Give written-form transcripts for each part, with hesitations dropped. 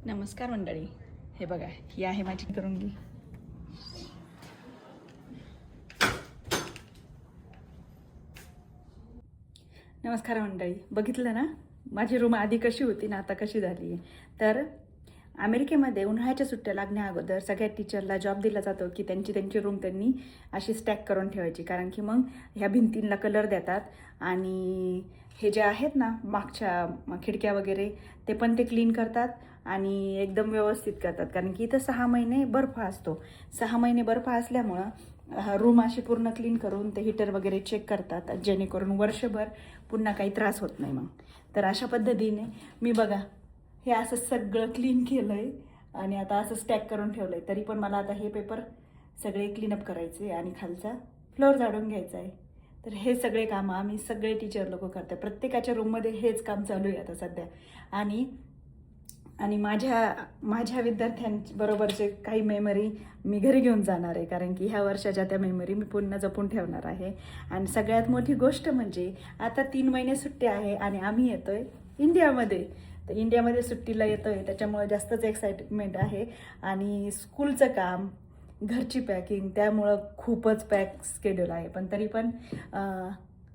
नमस्कार मंडळी, हे बघा, ही आहे माझी करुंगी. नमस्कार मंडळी, बघितलं ना माझी रूम आधी कशी होती ना आता कशी झाली आहे. तर अमेरिकेमध्ये उन्हाळ्याच्या सुट्ट्या लागण्या अगोदर सगळ्या टीचरला जॉब दिला जातो की त्यांची रूम त्यांनी अशी स्टॅक करून ठेवायची, कारण की मग ह्या भिंतींना कलर देतात आणि हे जे आहेत ना मागच्या खिडक्या वगैरे ते पण ते क्लीन करतात आणि एकदम व्यवस्थित करतात, कारण की इथं 6 महिने बर्फ असतो. 6 महिने बर्फ असल्यामुळं रूम अशी पूर्ण क्लीन करून ते हीटर वगैरे चेक करतात, जेणेकरून वर्षभर पुन्हा काही त्रास होत नाही. मग तर अशा पद्धतीने मी बघा हे असं सगळं क्लीन केलं आहे आणि आता असं स्टॅक करून ठेवलं आहे. तरी पण मला आता हे पेपर सगळे क्लीनअप करायचे आणि खालचा फ्लोअर झाडून घ्यायचा आहे. तर हे सगळे कामं आम्ही सगळे टीचर लोक करतो. प्रत्येकाच्या रूममध्ये हेच काम चालू आहे आता सध्या. आणि माझ्या विद्यार्थ्यांबरोबरचे काही मेमरी मी घरी घेऊन जाणार आहे, कारण की ह्या वर्षाच्या त्या मेमरी मी पुन्हा जपून ठेवणार आहे. आणि सगळ्यात मोठी गोष्ट म्हणजे आता 3 महिने सुट्टी आहे आणि आम्ही येतो आहे इंडियामध्ये. तर इंडियामध्ये सुट्टीला येतो आहे त्याच्यामुळे जास्तच एक्साइटमेंट आहे. आणि स्कूलचं काम, घरची पॅकिंग, त्यामुळं खूपच पॅक स्केड्यूल आहे. पण तरी पण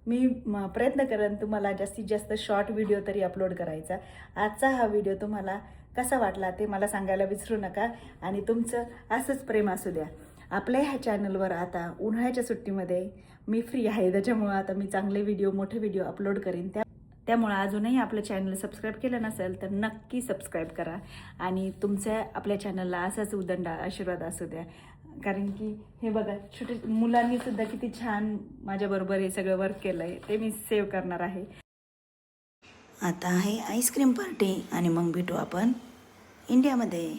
मी प्रयत्न करेन तुम्हाला जास्तीत जास्त शॉर्ट व्हिडिओ तरी अपलोड करायचा. आजचा हा व्हिडिओ तुम्हाला कसा वाटला ते मला सांगायला विसरू नका आणि तुमचं असंच प्रेम असू द्या. आपल्या ह्या चॅनलवर आता उन्हाळ्याच्या सुट्टीमध्ये मी फ्री आहे, त्याच्यामुळं आता मी चांगले मोठे व्हिडिओ अपलोड करीन. त्यामुळं अजूनही आपलं चॅनल सबस्क्राईब केलं नसेल तर नक्की सबस्क्राईब करा आणि तुमच्या आपल्या चॅनलला असाच उदंड आशीर्वाद असू द्या. कारण की हे बघा छोटे मुलांनी सुद्धा किती छान माझ्याबरोबर हे सगळं वर्क केलं आहे, ते मी सेव्ह करणार आहे. आता आहे आईस्क्रीम पार्टी आणि मग भेटू आपण इंडियामध्ये.